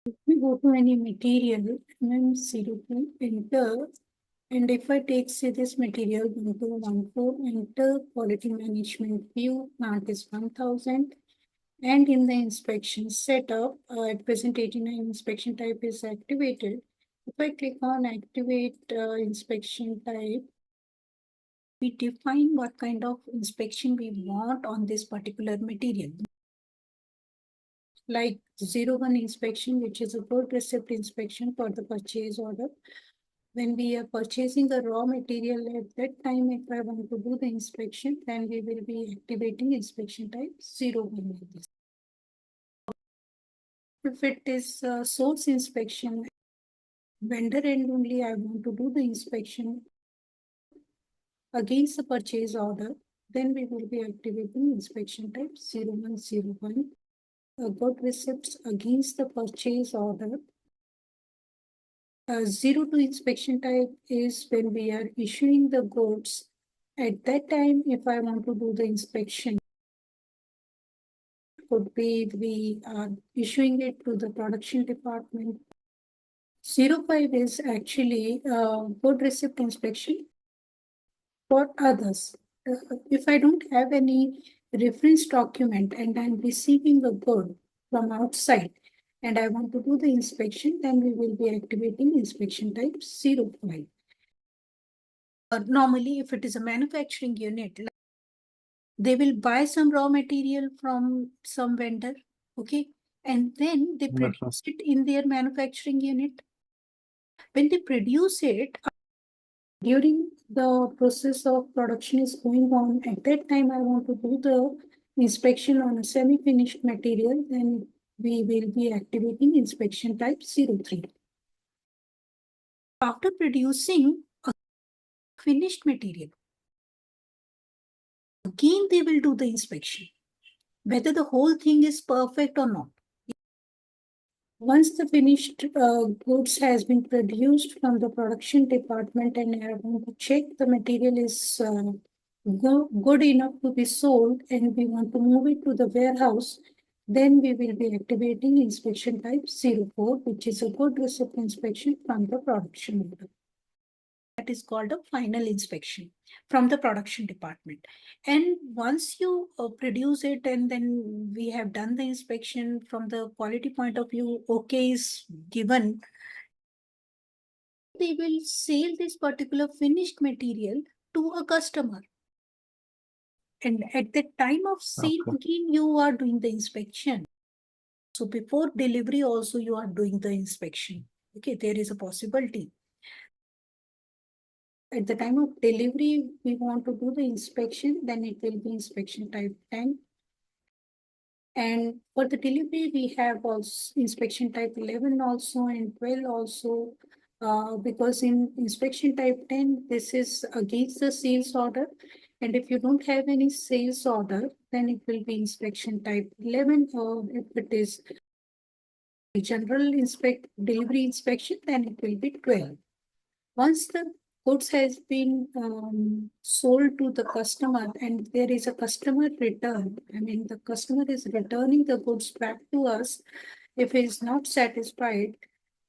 We go to any material, MM02, enter, and if I take, say, this material 1214, enter quality management view, plant is 1000, and in the inspection setup, at present 89 inspection type is activated. If I click on activate inspection type, we define what kind of inspection we want on this particular material. Like 01 inspection, which is a good receipt inspection for the purchase order. When we are purchasing the raw material, at that time, if I want to do the inspection, then we will be activating inspection type 01 like this. If it is source inspection, vendor end only, I want to do the inspection against the purchase order, then we will be activating inspection type 0101. Good receipts against the purchase order. 02 inspection type is when we are issuing the goods. At that time, if I want to do the inspection, could be we are issuing it to the production department. 05 is actually good receipt inspection for others. If I don't have any reference document and I'm receiving a good from outside and I want to do the inspection, then we will be activating inspection type 05. Normally, if it is a manufacturing unit, they will buy some raw material from some vendor, okay? And then they produce it in their manufacturing unit. When they produce it, during the process of production is going on, at that time I want to do the inspection on a semi-finished material, then we will be activating inspection type 03. After producing a finished material, again they will do the inspection, whether the whole thing is perfect or not. Once the finished goods has been produced from the production department and I want to check the material is good enough to be sold and we want to move it to the warehouse, then we will be activating inspection type 04, which is a good receipt inspection from the production order. That is called a final inspection from the production department. And once you produce it and then we have done the inspection from the quality point of view, okay is given, they will sell this particular finished material to a customer. And at the time of sale, again, you are doing the inspection. So before delivery also you are doing the inspection. Okay, there is a possibility. At the time of delivery, we want to do the inspection, then it will be inspection type 10. And for the delivery, we have also inspection type 11 also and 12 also, because in inspection type 10, this is against the sales order. And if you don't have any sales order, then it will be inspection type 11, or if it is general delivery inspection, then it will be 12. Once the goods has been sold to the customer and there is a customer return, I mean, the customer is returning the goods back to us if he is not satisfied.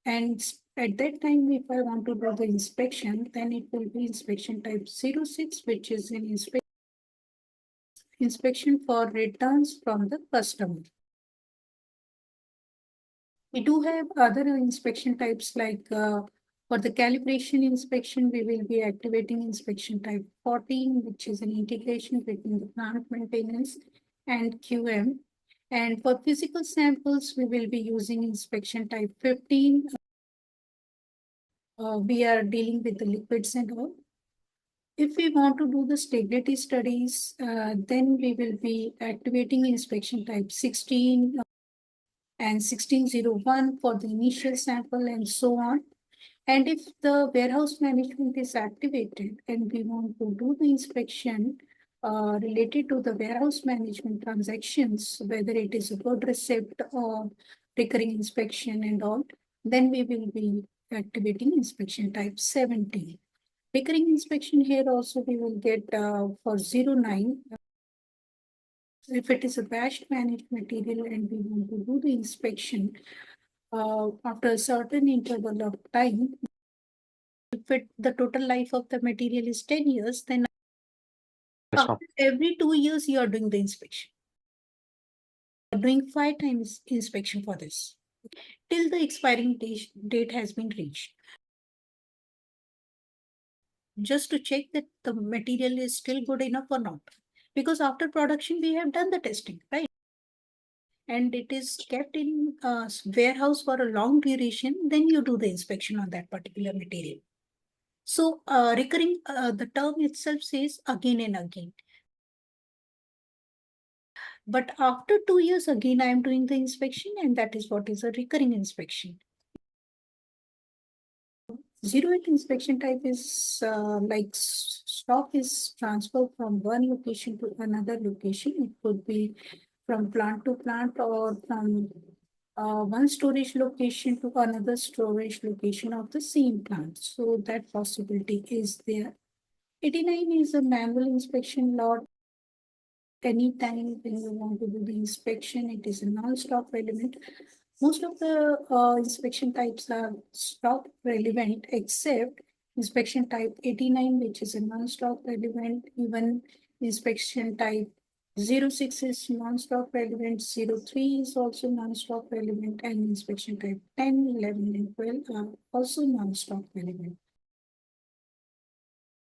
And at that time, if I want to do the inspection, then it will be inspection type 06, which is an inspection for returns from the customer. We do have other inspection types like for the calibration inspection, we will be activating inspection type 14, which is an integration between the plant maintenance and QM. And for physical samples, we will be using inspection type 15. We are dealing with the liquids and all. If we want to do the stability studies, then we will be activating inspection type 16 and 1601 for the initial sample and so on. And if the warehouse management is activated and we want to do the inspection related to the warehouse management transactions, whether it is a good receipt or recurring inspection and all, then we will be activating inspection type 17. Recurring inspection here also we will get for 09. If it is a batch managed material and we want to do the inspection after a certain interval of time, if the total life of the material is 10 years, then Yes, ma'am. after every 2 years you are doing the inspection. You are doing 5 times inspection for this till the expiring date has been reached. Just to check that the material is still good enough or not. Because after production, we have done the testing, right? And it is kept in a warehouse for a long duration, then you do the inspection on that particular material. So recurring, the term itself says again and again. But after 2 years, again, I am doing the inspection, and that is what is a recurring inspection. Zero eight inspection type is like stock is transferred from one location to another location. It could be from plant to plant or from one storage location to another storage location of the same plant. So that possibility is there. 89 is a manual inspection lot. Anytime when you want to do the inspection, it is a non-stop element. Most of the inspection types are stop relevant except inspection type 89, which is a non-stop relevant. Even inspection type 06 is non-stop relevant, 03 is also non-stop relevant, and inspection type 10, 11, and 12 are also non-stop relevant.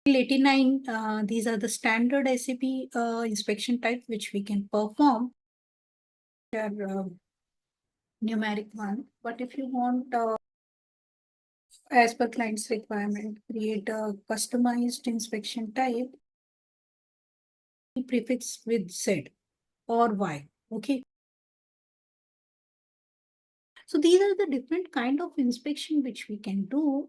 89, these are the standard SAP inspection type which we can perform. They are numeric one, but if you want, as per client's requirement, create a customized inspection type, prefix with Z or Y. Okay. So these are the different kind of inspection which we can do.